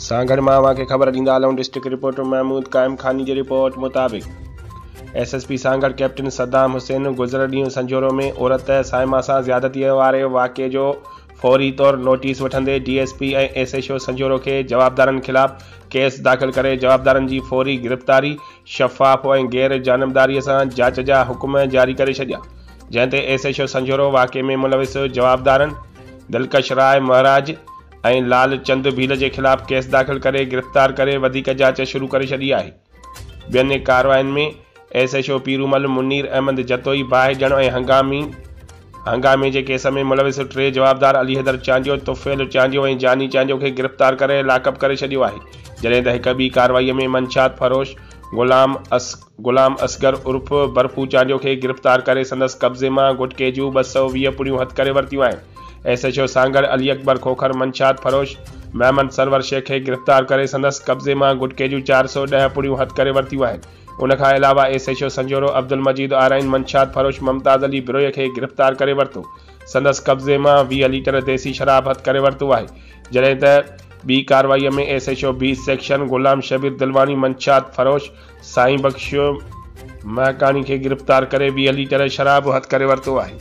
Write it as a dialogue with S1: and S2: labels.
S1: सां गॾु मां खे ख़बर ॾींदा हलूं। डिस्ट्रिक्ट रिपोर्टर महमूद क़ाइम खानी जी रिपोर्ट मुताबिक़ SSP सां गॾु कैप्टन सद्दाम हुसैन गुज़िरियल ॾींहुं संजोरो में औरत साइमा सां ज़्यादतीअ वारे वाक़े जो फौरी तौर नोटिस वठंदे DSP ऐं SHO संजोरो खे जवाबदारनि ख़िलाफ़ केस दाख़िल करे जवाबदारनि जी फौरी गिरफ़्तारी, शफ़ाफ़ ऐं गैर जानबदारीअ सां जांच जा हुकुम जारी करे छॾिया, जंहिं ते SHO संजोरो वाक़े में मुलविस जवाबदारनि दिलकश राय महाराज ऐं लाल चंद भील जे ख़िलाफ़ केस दाख़िल करे गिरफ़्तार करे वधीक जांच शुरू करे छॾी आहे। ॿियनि कार्रवाइनि में SHO पीरूमल मुनीर अहमद जतोई बाहि ॼण ऐं हंगामे जे केस में मुलविस 3 जवाबदार अली हैदर चांडियो, तुफ़ैल चांडियो ऐं जानी चांडियो खे गिरफ़्तार करे लाकअप करे छॾियो आहे, जॾहिं त हिक ॿी कार्रवाईअ में मंशात फरोश गुलाम असगर उर्फ बर्फू चांडियो खे गिरफ़्तार करे संदसि कब्ज़े मां गुटके जूं 220 पुड़ियूं हथ करे वरितियूं आहिनि। SHO सां गॾु अली अकबर खोखर मंशात फरोश महमद सरवर शेख खे गिरफ़्तार करे संदसि कब्ज़े मां गुटके जूं 410 पुड़ियूं हथ करे वरितियूं आहिनि। उन खां अलावा SHO संजोरो अब्दुल मजीद आराइन मंशात फरोश मुमताज़ अली बिरोय खे गिरफ़्तार करे वरितो, संदसि कब्ज़े मां 20 लीटर देसी शराब हथ करे वरितो आहे, जॾहिं त ॿी कार्रवाईअ में SHO 20 सेक्शन गुलाम शबीर दिलवानी मंशात फरोश साईं बख्शियो महकानी खे गिरफ़्तार करे 20 लीटर शराब हथ करे वरितो आहे।